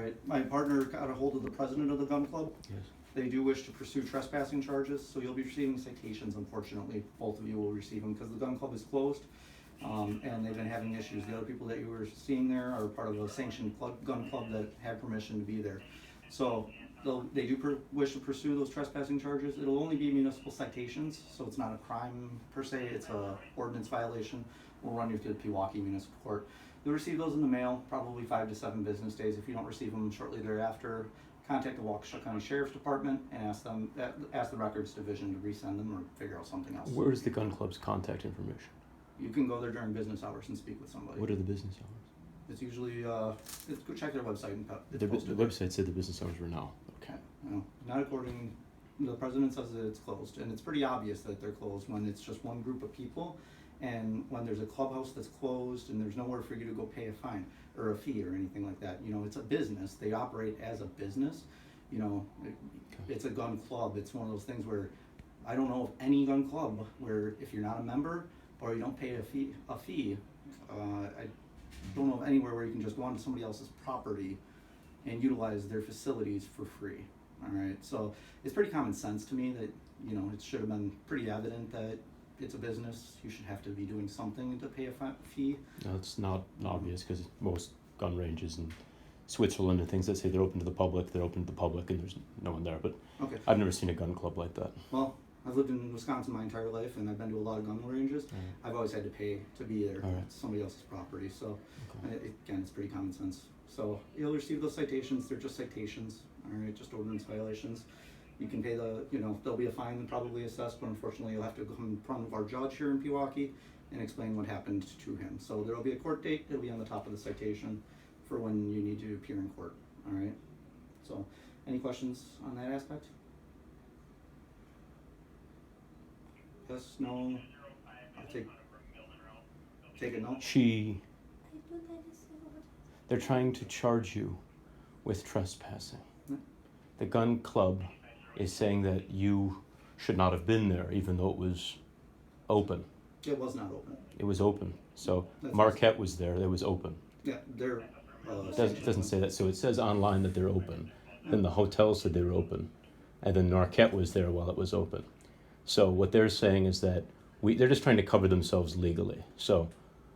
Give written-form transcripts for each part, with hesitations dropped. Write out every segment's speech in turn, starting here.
right, my partner got a hold of the president of the gun club. Yes. They do wish to pursue trespassing charges, so you'll be receiving citations, unfortunately. Both of you will receive them, because the gun club is closed, and they've been having issues. The other people that you were seeing there are part of a sanctioned gun club that had permission to be there. So, they do wish to pursue those trespassing charges. It'll only be municipal citations, so it's not a crime per se, it's a ordinance violation. We'll run you to the Pewaukee Municipal Court. You'll receive those in the mail, probably 5 to 7 business days. If you don't receive them shortly thereafter, contact the Waukesha County Sheriff's Department and ask the Records Division to resend them or figure out something else. Where is the gun club's contact information? You can go there during business hours and speak with somebody. What are the business hours? It's usually, go check their website and The website said the business hours were now. Okay. No, not according, the president says that it's closed, and it's pretty obvious that they're closed when it's just one group of people, and when there's a clubhouse that's closed and there's nowhere for you to go pay a fine or a fee or anything like that. You know, it's a business, they operate as a business, you know, it's a gun club. It's one of those things where I don't know of any gun club where if you're not a member or you don't pay a fee, I don't know of anywhere where you can just go onto somebody else's property and utilize their facilities for free. All right, so it's pretty common sense to me that, you know, it should have been pretty evident that it's a business. You should have to be doing something to pay a fee. No, it's not obvious because most gun ranges in Switzerland and things that say they're open to the public, and there's no one there. But Okay. I've never seen a gun club like that. Well, I've lived in Wisconsin my entire life, and I've been to a lot of gun ranges. Right. I've always had to pay to be there. All right. It's somebody else's property, so Okay. again, it's pretty common sense. So you'll receive those citations. They're just citations, all right, just ordinance violations. You can pay there'll be a fine probably assessed, but unfortunately you'll have to come in front of our judge here in Pewaukee and explain what happened to him. So there'll be a court date. It'll be on the top of the citation for when you need to appear in court, all right? So any questions on that aspect? Yes, no? I'll take a no? They're trying to charge you with trespassing. Yeah. The gun club is saying that you should not have been there even though it was open. It was not open. It was open. So That's Marquette was there, it was open. Yeah, they're. It doesn't say that. So it says online that they're open. Then the hotel said they were open. And then Marquette was there while it was open. So what they're saying is that they're just trying to cover themselves legally. So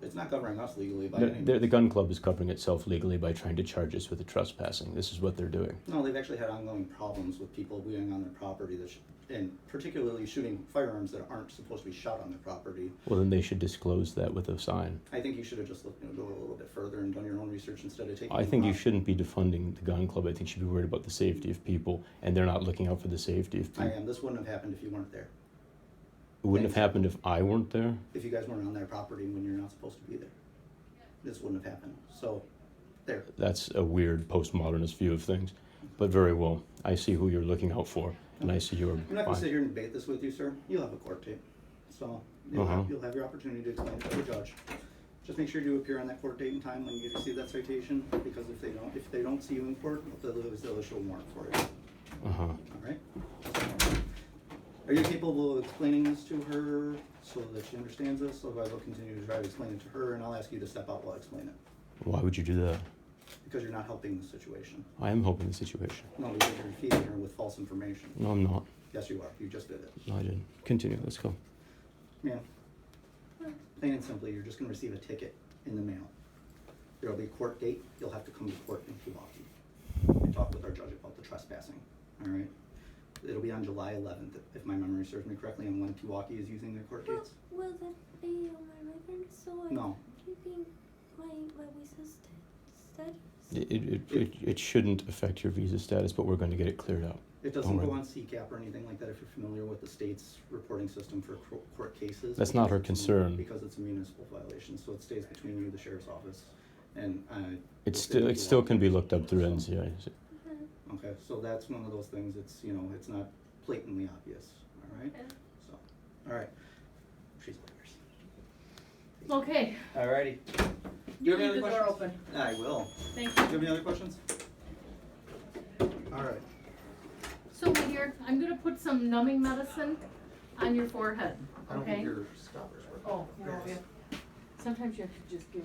It's not covering us legally by any means. the gun club is covering itself legally by trying to charge us with the trespassing. This is what they're doing. No, they've actually had ongoing problems with people being on their property and particularly shooting firearms that aren't supposed to be shot on their property. Well, then they should disclose that with a sign. I think you should have just go a little bit further and done your own research instead of taking. I think you shouldn't be defunding the gun club. I think you should be worried about the safety of people, and they're not looking out for the safety of people. I am. This wouldn't have happened if you weren't there. It wouldn't have happened if I weren't there. If you guys weren't on their property when you're not supposed to be there, this wouldn't have happened. So, there. That's a weird postmodernist view of things, but very well. I see who you're looking out for, and I see you're I'm not going to sit fine. here and debate this with you, sir. You'll have a court date, so you'll have your opportunity to explain it to the judge. Just make sure you appear on that court date and time when you receive that citation, because if they don't see you in court, they'll issue a warrant for you. All right. Are you capable of explaining this to her so that she understands this? Otherwise, I'll continue to try to explain it to her, and I'll ask you to step out while I explain it. Why would you do that? Because you're not helping the situation. I am helping the situation. No, because you're feeding her with false information. No, I'm not. Yes, you are. You just did it. No, I didn't. Continue. Let's go. Ma'am, plain and simply, you're just going to receive a ticket in the mail. There will be a court date. You'll have to come to court in Pewaukee and talk with our judge about the trespassing. All right? It'll be on July 11th, if my memory serves me correctly, on when Pewaukee is using their court dates. Will that be on my record? So I'm No. keeping my visa status? It shouldn't affect your visa status, but we're going to get it cleared out. It doesn't Don't go worry. on CCAP or anything like that if you're familiar with the state's reporting system for court cases. That's not her Because it's concern. Because it's a municipal violation, so it stays between you, the sheriff's office, and It still can be looked up through NCI. Okay, so that's one of those things. It's it's not blatantly obvious. All right. Okay. So, all right. She's lawyers. Okay, All righty. you have any leave the other door questions? open. I will. Thank Do you. you have any other questions? All right. So here, I'm gonna put some numbing medicine on your forehead, I don't okay? think your scalpers work. Oh, no, yeah. Sometimes you have to just give